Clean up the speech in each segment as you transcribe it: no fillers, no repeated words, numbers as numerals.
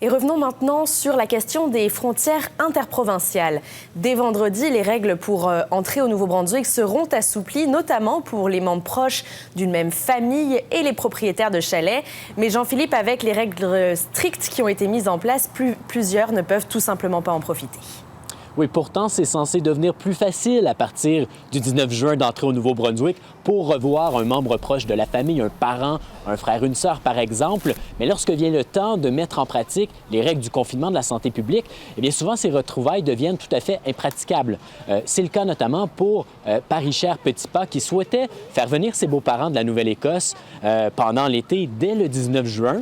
Et revenons maintenant sur la question des frontières interprovinciales. Dès vendredi, les règles pour entrer au Nouveau-Brunswick seront assouplies, notamment pour les membres proches d'une même famille et les propriétaires de chalets. Mais Jean-Philippe, avec les règles strictes qui ont été mises en place, plusieurs ne peuvent tout simplement pas en profiter. Oui, pourtant, c'est censé devenir plus facile à partir du 19 juin d'entrer au Nouveau-Brunswick pour revoir un membre proche de la famille, un parent, un frère, une sœur, par exemple. Mais lorsque vient le temps de mettre en pratique les règles du confinement de la santé publique, eh bien souvent, ces retrouvailles deviennent tout à fait impraticables. C'est le cas notamment pour Paris-Cher Petitpas qui souhaitait faire venir ses beaux-parents de la Nouvelle-Écosse pendant l'été dès le 19 juin.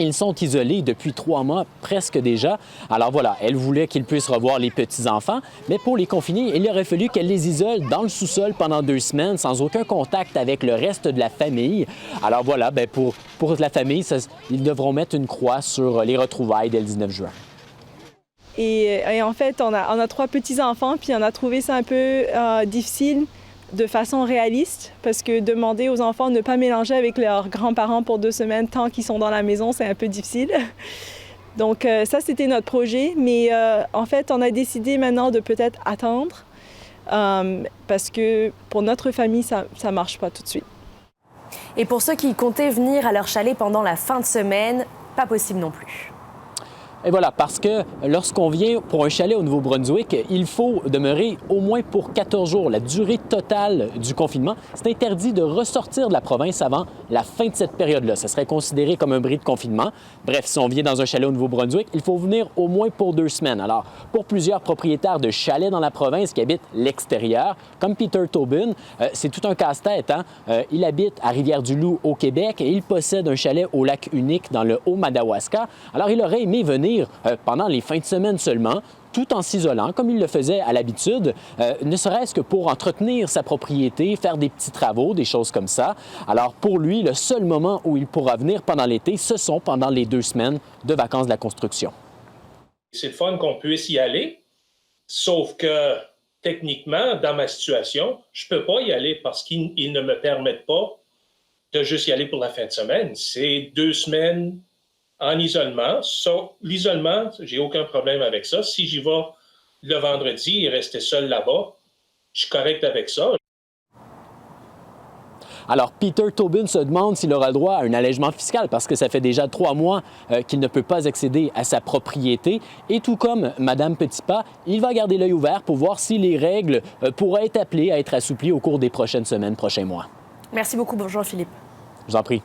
Ils sont isolés depuis 3 mois, presque déjà. Alors voilà, elle voulait qu'ils puissent revoir les petits-enfants, mais pour les confiner, il aurait fallu qu'elle les isole dans le sous-sol pendant 2 semaines, sans aucun contact avec le reste de la famille. Alors voilà, bien pour la famille, ils devront mettre une croix sur les retrouvailles dès le 19 juin. Et en fait, on a 3 petits-enfants, puis on a trouvé ça un peu difficile de façon réaliste, parce que demander aux enfants de ne pas mélanger avec leurs grands-parents pour 2 semaines tant qu'ils sont dans la maison, c'est un peu difficile. Donc ça, c'était notre projet, mais en fait, on a décidé maintenant de peut-être attendre, parce que pour notre famille, ça ne marche pas tout de suite. Et pour ceux qui comptaient venir à leur chalet pendant la fin de semaine, pas possible non plus. Et voilà, parce que lorsqu'on vient pour un chalet au Nouveau-Brunswick, il faut demeurer au moins pour 14 jours, la durée totale du confinement. C'est interdit de ressortir de la province avant la fin de cette période-là. Ça serait considéré comme un bris de confinement. Bref, si on vient dans un chalet au Nouveau-Brunswick, il faut venir au moins pour 2 semaines. Alors, pour plusieurs propriétaires de chalets dans la province qui habitent l'extérieur, comme Peter Tobin, c'est tout un casse-tête, hein? Il habite à Rivière-du-Loup au Québec et il possède un chalet au Lac-Unique dans le Haut-Madawaska. Alors, il aurait aimé venir pendant les fins de semaine seulement, tout en s'isolant, comme il le faisait à l'habitude, ne serait-ce que pour entretenir sa propriété, faire des petits travaux, des choses comme ça. Alors pour lui, le seul moment où il pourra venir pendant l'été, ce sont pendant les 2 semaines de vacances de la construction. C'est le fun qu'on puisse y aller, sauf que techniquement, dans ma situation, je ne peux pas y aller parce qu'ils ne me permettent pas de juste y aller pour la fin de semaine. C'est 2 semaines en isolement. L'isolement, j'ai aucun problème avec ça. Si j'y vais le vendredi et rester seul là-bas, je suis correct avec ça. Alors, Peter Tobin se demande s'il aura droit à un allègement fiscal parce que ça fait déjà 3 mois qu'il ne peut pas accéder à sa propriété. Et tout comme Mme Petitpas, il va garder l'œil ouvert pour voir si les règles pourraient être appelées à être assouplies au cours des prochaines semaines, prochains mois. Merci beaucoup, Jean-Philippe. Je vous en prie.